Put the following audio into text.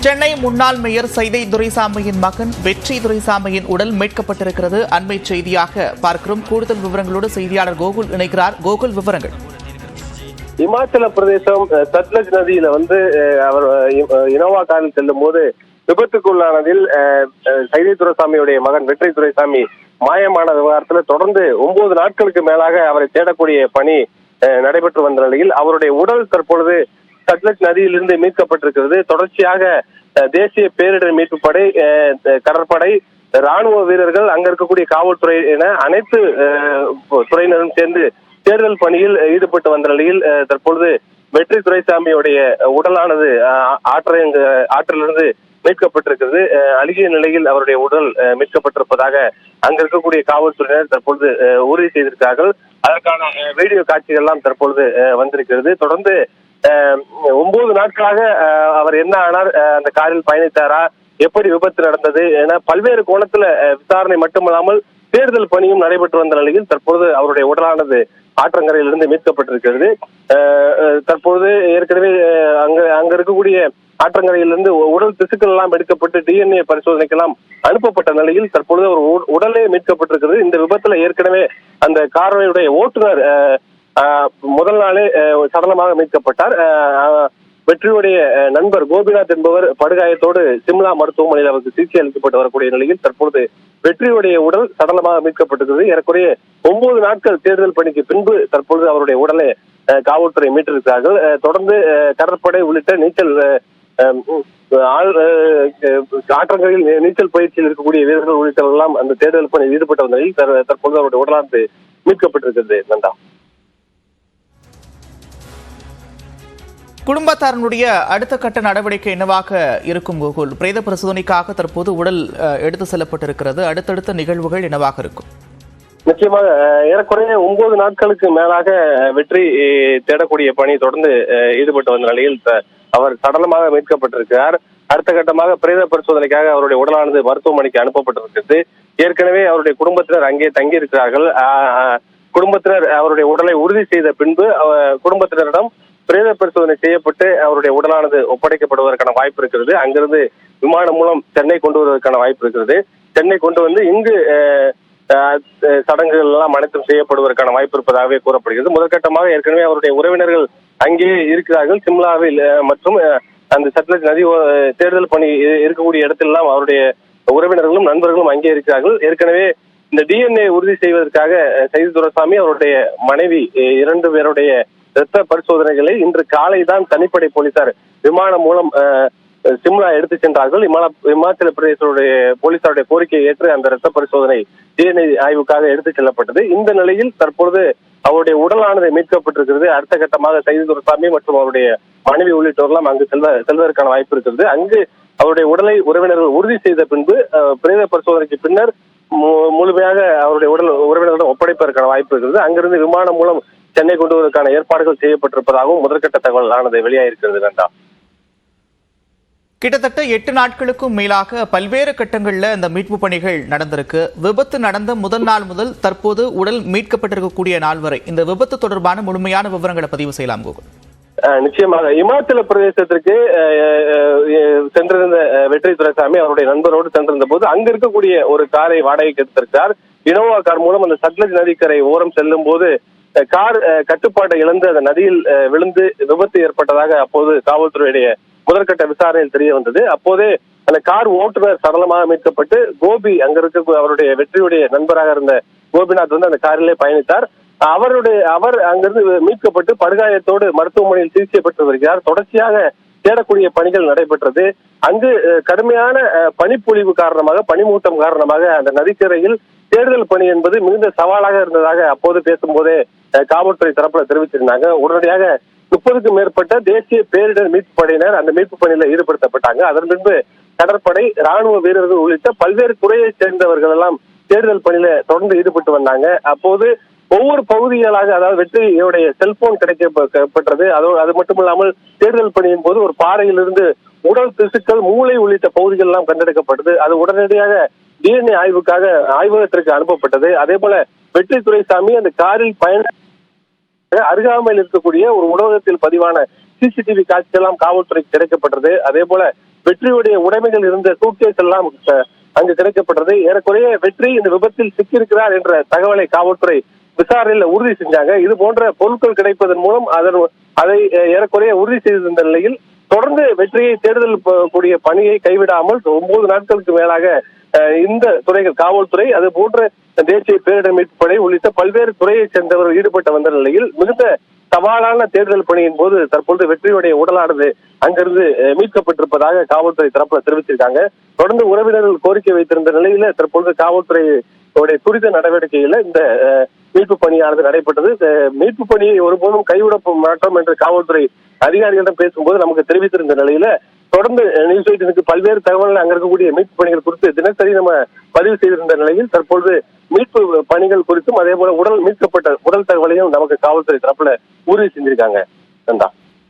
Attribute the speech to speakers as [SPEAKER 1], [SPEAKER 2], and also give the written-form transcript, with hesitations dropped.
[SPEAKER 1] சென்னை முன்னாள் மேயர் சைதை துரைசாமியின் மகன் வெற்றி துரைசாமியின் உடல் மீட்கப்பட்டிருக்கிறது. அண்மை செய்தியாக பார்க்கிறோம். கூடுதல் விவரங்களோடு செய்தியாளர் கோகுல் இணைக்கிறார். கோகுல், விவரங்கள்.
[SPEAKER 2] இமாச்சல பிரதேசம் சட்லஜ் நதியில அவர் இனோவா காரில் செல்லும் போது விபத்துக்குள்ளானதில் சைதை துரைசாமியுடைய மகன் வெற்றி துரைசாமி மாயமான விவகாரத்தில் தொடர்ந்து 9 நாட்களுக்கு மேலாக அவரை தேடக்கூடிய பணி நடைபெற்று வந்த நிலையில் அவருடைய உடல் தற்பொழுது சட்லஜ் நதியிலிருந்து மீட்கப்பட்டிருக்கிறது. தொடர்ச்சியாக தேசிய பேரிடர் மீட்பு படை, கடற்படை, ராணுவ வீரர்கள், அங்க இருக்கக்கூடிய காவல்துறை என அனைத்து துறையினரும் சேர்ந்து தேடுதல் பணியில் ஈடுபட்டு வந்த நிலையில் தற்பொழுது வெற்றி துரைசாமியுடைய உடலானது ஆற்றிலிருந்து மீட்கப்பட்டிருக்கிறது. அழுகிய நிலையில் அவருடைய உடல் மீட்கப்பட்டிருப்பதாக அங்க இருக்கக்கூடிய காவல்துறையினர் தற்பொழுது உறுதி செய்திருக்கிறார்கள். அதற்கான வீடியோ காட்சிகள் எல்லாம் தற்பொழுது வந்திருக்கிறது. தொடர்ந்து 9 நாட்களாக அவர் என்ன ஆனார், அந்த காரில் பயணித்தாரா, எப்படி விபத்து நடந்தது என பல்வேறு கோணத்துல விசாரணை மட்டுமல்லாமல் தேடுதல் பணியும் நடைபெற்று வந்த நிலையில் தற்பொழுது அவருடைய உடலானது ஆற்றங்கரையிலிருந்து மீட்கப்பட்டிருக்கிறது. தற்போது ஏற்கனவே அங்க இருக்கக்கூடிய ஆற்றங்கரையிலிருந்து உடல் திசுக்கள் எல்லாம் எடுக்கப்பட்டு DNA பரிசோதனைக்கெல்லாம் அனுப்பப்பட்ட நிலையில் தற்பொழுது ஒரு உடலே மீட்கப்பட்டிருக்கிறது. இந்த விபத்துல ஏற்கனவே அந்த காரையுடைய ஓட்டுநர் முதல் நாளே சடலமாக மீட்கப்பட்டார். வெற்றியுடைய நண்பர் கோபிநாத் என்பவர் படுகாயத்தோடு சிம்லா மருத்துவமனையில் அவருக்கு சிகிச்சை அளிக்கப்பட்டு வரக்கூடிய நிலையில் தற்பொழுது வெற்றியுடைய உடல் சடலமாக மீட்கப்பட்டிருக்கிறது. ஏறக்குறைய 9 நாட்கள் தேடுதல் பணிக்கு பின்பு தற்பொழுது அவருடைய உடலை காவல்துறை மீட்டிருக்கிறார்கள். தொடர்ந்து கடற்படை உள்ளிட்ட நீச்சல் ஆற்றங்கரையில் நீச்சல் பயிற்சியில் இருக்கக்கூடிய வீரர்கள் உள்ளிட்டவர்கள் எல்லாம் அந்த தேடுதல் பணியில் ஈடுபட்ட நிலையில் தற்பொழுது அவருடைய உடலானது மீட்கப்பட்டிருக்கிறது. நன்றா.
[SPEAKER 1] குடும்பத்தாரனுடைய அடுத்த கட்ட நடவடிக்கை என்னவாக இருக்கும் கோகுல்? பிரேத பரிசோதனைக்காக தற்போது உடல் எடுத்து செல்லப்பட்டிருக்கிறது. அடுத்தடுத்த நிகழ்வுகள் என்னவாக இருக்கும்?
[SPEAKER 2] நிச்சயமாக ஏறக்குறைய 9 நாட்களுக்கு மேலாக வெற்றி தேடக்கூடிய பணி தொடர்ந்து ஈடுபட்டு வந்த நிலையில் அவர் சடலமாக மீட்கப்பட்டிருக்கிறார். அடுத்த கட்டமாக பிரேத பரிசோதனைக்காக அவருடைய உடலானது மருத்துவமனைக்கு அனுப்பப்பட்டிருக்கிறது. ஏற்கனவே அவருடைய குடும்பத்தினர் அங்கே தங்கி இருக்கிறார்கள். குடும்பத்தினர் அவருடைய உடலை உறுதி செய்த பின்பு குடும்பத்தினரிடம் பிரேத பரிசோதனை செய்யப்பட்டு அவருடைய உடலானது ஒப்படைக்கப்படுவதற்கான வாய்ப்பு இருக்கிறது. அங்கிருந்து விமானம் மூலம் சென்னை கொண்டு வருவதற்கான வாய்ப்பு இருக்கிறது. சென்னை கொண்டு வந்து இங்கு சடங்குகள் எல்லாம் அனைத்தும் செய்யப்படுவதற்கான வாய்ப்பு இருப்பதாகவே கூறப்படுகிறது. முதற்கட்டமாக ஏற்கனவே அவருடைய உறவினர்கள் அங்கேயே இருக்கிறார்கள். சிம்லாவில் மற்றும் அந்த சட்லஜ் நதி தேடுதல் பணி இருக்கக்கூடிய இடத்திலெல்லாம் அவருடைய உறவினர்களும் நண்பர்களும் அங்கே இருக்கிறார்கள். ஏற்கனவே இந்த DNA உறுதி செய்வதற்காக சைதை துரைசாமி அவருடைய மனைவி 2 பேருடைய இரத்த பரிசோதனைகளை இன்று காலை தான் தனிப்படை போலீசார் விமானம் மூலம் சிம்லா எடுத்து சென்றார்கள். இமாச்சல பிரதேச போலீசாருடைய கோரிக்கையை ஏற்று அந்த இரத்த பரிசோதனை DNA ஆய்வுக்காக எடுத்து செல்லப்பட்டது. இந்த நிலையில் தற்பொழுது அவருடைய உடலானது மீட்கப்பட்டிருக்கிறது. அடுத்த கட்டமாக சைதை துரைசாமி மற்றும் அவருடைய மனைவி உள்ளிட்டோரெல்லாம் அங்கு செல்வதற்கான வாய்ப்பு இருக்கிறது. அங்கு அவருடைய உடலை உறவினர்கள் உறுதி செய்த பின்பு பிரேத பரிசோதனைக்கு பின்னர் முழுமையாக அவருடைய உடல் உறவினர்களிடம் ஒப்படைப்பதற்கான வாய்ப்பு இருக்கிறது. அங்கிருந்து விமானம் மூலம் சென்னை கொண்டு வருவதற்கான ஏற்பாடுகள் செய்யப்பட்டிருப்பதாகவும் முதற்கட்ட தகவல் ஆனது வெளியாயிருக்கிறது. நன்றா.
[SPEAKER 1] கிட்டத்தட்ட 8 நாட்களுக்கும் மேலாக பல்வேறு கட்டங்களில் இந்த மீட்பு பணிகள் நடந்திருக்கு. விபத்து நடந்த முதல் நாள் முதல் தற்போது உடல் மீட்கப்பட்டிருக்கக்கூடிய நாள் வரை இந்த விபத்து தொடர்பான முழுமையான விவரங்களை பதிவு செய்யலாம் கோகுல்.
[SPEAKER 2] நிச்சயமாக இமாச்சல பிரதேசத்திற்கு சென்றிருந்த வெற்றி துரைசாமி அவருடைய நண்பரோடு சென்றிருந்த போது அங்க இருக்கக்கூடிய ஒரு காரை வாடகைக்கு எடுத்திருக்கிறார். இனோவா கார் மூலம் அந்த சட்லஜ் நதிக்கரை ஓரம் செல்லும் போது கார் கட்டுப்பாட்டை இழந்து அந்த நதியில் விழுந்து விபத்து ஏற்பட்டதாக அப்போது காவல்துறையுடைய முதற்கட்ட விசாரணையில் தெரிய வந்தது. அப்போதே அந்த கார் ஓட்டுநர் சடலமாக மீட்கப்பட்டு கோபி அங்க இருக்க அவருடைய வெற்றியுடைய நண்பராக இருந்த கோபிநாத் அந்த காரிலே பயணித்தார். அவர் அங்கிருந்து மீட்கப்பட்டு படுகாயத்தோடு மருத்துவமனையில் சிகிச்சை பெற்று வருகிறார். தொடர்ச்சியாக தேடக்கூடிய பணிகள் நடைபெற்றது. அங்கு கடுமையான பனிப்பொழிவு காரணமாக, பனிமூட்டம் காரணமாக அந்த நதிக்கரையில் தேடுதல் பணி என்பது மிகுந்த சவாலாக இருந்ததாக அப்போது பேசும்போதே காவல்துறை தரப்புல தெரிவிச்சிருந்தாங்க. உடனடியாக 30க்கும் மேற்பட்ட தேசிய பேரிடர் மீட்பு படையினர் அந்த மீட்பு பணியில ஈடுபடுத்தப்பட்டாங்க. அதன் பின்பு கடற்படை, ராணுவ வீரர்கள் உள்ளிட்ட பல்வேறு துறையை சேர்ந்தவர்கள் எல்லாம் தேடுதல் பணியில தொடர்ந்து ஈடுபட்டு வந்தாங்க. அப்போது ஒவ்வொரு பகுதிகளாக, அதாவது வெற்றியுடைய செல்போன் கிடைக்கப்பெற்றது. அது மட்டுமில்லாமல் தேடுதல் பணியின் போது ஒரு பாறையிலிருந்து உடல் திசுக்கள், மூளை உள்ளிட்ட பகுதிகள் எல்லாம் கண்டெடுக்கப்பட்டது. அது உடனடியாக DNA ஆய்வுக்காக ஆய்வகத்திற்கு அனுப்பப்பட்டது. அதே போல வெற்றி துரைசாமி அந்த காரில் அருகாமையில் இருக்கக்கூடிய ஒரு உணவகத்தில் பதிவான CCTV காட்சியெல்லாம் காவல்துறைக்கு கிடைக்கப்பட்டது. அதே போல வெற்றியுடைய உடைமைகள் இருந்த சூட்கேஸ் எல்லாம் அங்கு கிடைக்கப்பட்டது. ஏறக்குறைய வெற்றி இந்த விபத்தில் சிக்கியிருக்கிறார் என்ற தகவலை காவல்துறை விசாரணையில் உறுதி செஞ்சாங்க. இது போன்ற பொருட்கள் கிடைப்பதன் மூலம் அதை ஏறக்குறைய உறுதி செய்திருந்த நிலையில் தொடர்ந்து வெற்றியை தேடுதல் கூடிய பணியை கைவிடாமல் 9 நாட்களுக்கு மேலாக இந்த துறைகள் காவல்துறை அது போன்ற தேசிய பேரிடர் மீட்பு படை உள்ளிட்ட பல்வேறு துறையைச் சேர்ந்தவர்கள் ஈடுபட்டு வந்த நிலையில் மிகுந்த சவாலான தேடுதல் பணியின் போது தற்போது வெற்றியுடைய உடலானது அங்கிருந்து மீட்கப்பட்டிருப்பதாக காவல்துறை தரப்புல தெரிவிச்சிருக்காங்க. தொடர்ந்து உறவினர்கள் கோரிக்கை வைத்திருந்த நிலையில தற்போது காவல்துறையுடைய துரித நடவடிக்கையில இந்த மீட்பு பணியானது நடைபெற்றது. மீட்பு பணியை ஒருபோதும் கைவிட மாட்டோம் என்று காவல்துறை அதிகாரிகளிடம் பேசும்போது நமக்கு தெரிவித்திருந்த நிலையில தொடர்ந்து நியூஸ் 18க்கு பல்வேறு தகவல்கள் அங்க இருக்கக்கூடிய மீட்பு பணிகள் குறித்து தினசரி நம்ம பதிவு செய்திருந்த நிலையில் தற்பொழுது மீட்பு பணிகள் குறித்தும் அதே போல மீட்கப்பட்ட உடல் தகவலையும் நமக்கு காவல்துறை தரப்புல உறுதி செஞ்சிருக்காங்க. நன்றா.